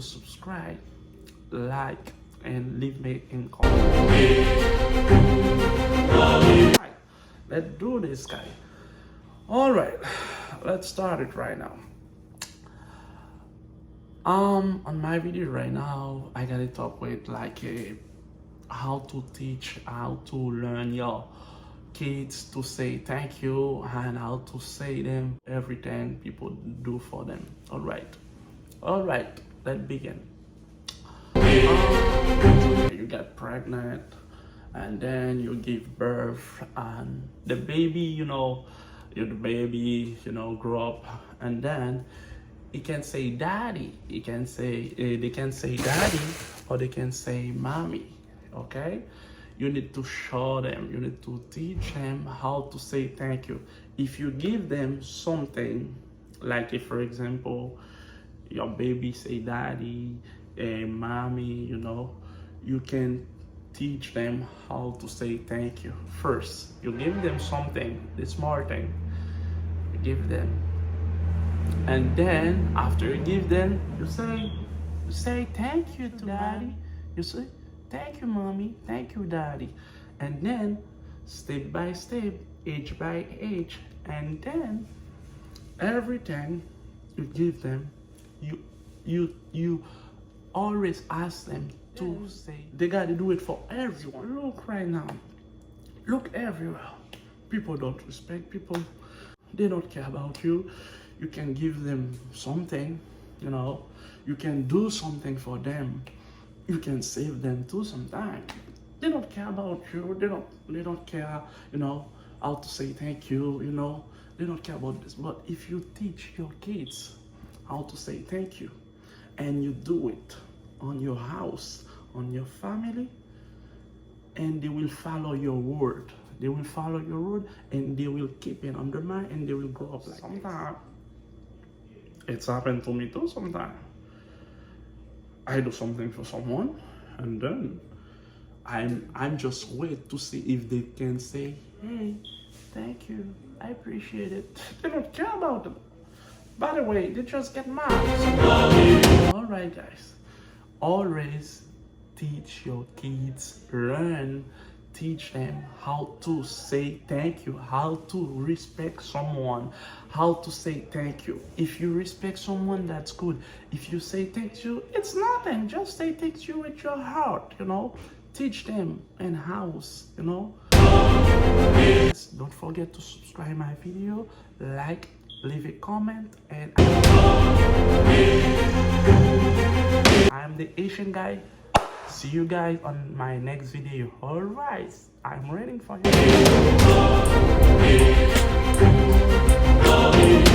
to subscribe, like, and leave me in comment. Right, let's do this, guy. All right, let's start it right now. On my video right now, I gotta talk with how to teach, how to learn your kids to say thank you and how to say them everything people do for them. All right, let's begin. You get pregnant and then you give birth, and the baby, grow up, and then he can say daddy. They can say daddy, or they can say mommy. Okay, you need to show them, you need to teach them how to say thank you. If you give them something, like if for example your baby say daddy and mommy, you can teach them how to say thank you. First, you give them something, the small thing, you give them, and then after you give them, you say thank you to daddy. You say thank you mommy, thank you daddy, and then step by step, age by age, and then everything you give them, you always ask them to say. They gotta do it for everyone. Look right now, look everywhere. People don't respect people. They don't care about you. You can give them something, you can do something for them. You can save them too sometimes. They don't care about you. They don't care, how to say thank you, They don't care about this. But if you teach your kids how to say thank you, and you do it on your house, on your family, and they will follow your word. They will follow your word, and they will keep it on their mind, and they will grow up like sometimes. It's happened to me too sometimes. I do something for someone, and then I'm just wait to see if they can say, hey, thank you, I appreciate it. They don't care about it. By the way, they just get mad. So, all right, guys, always teach your kids, teach them how to say thank you, how to respect someone, how to say thank you. If you respect someone, that's good. If you say thank you, it's nothing. Just say thank you with your heart, Teach them in house, Yes, don't forget to subscribe my video, like, leave a comment, and I'm the Haitian guy. See you guys on my next video. All right, I'm waiting for you.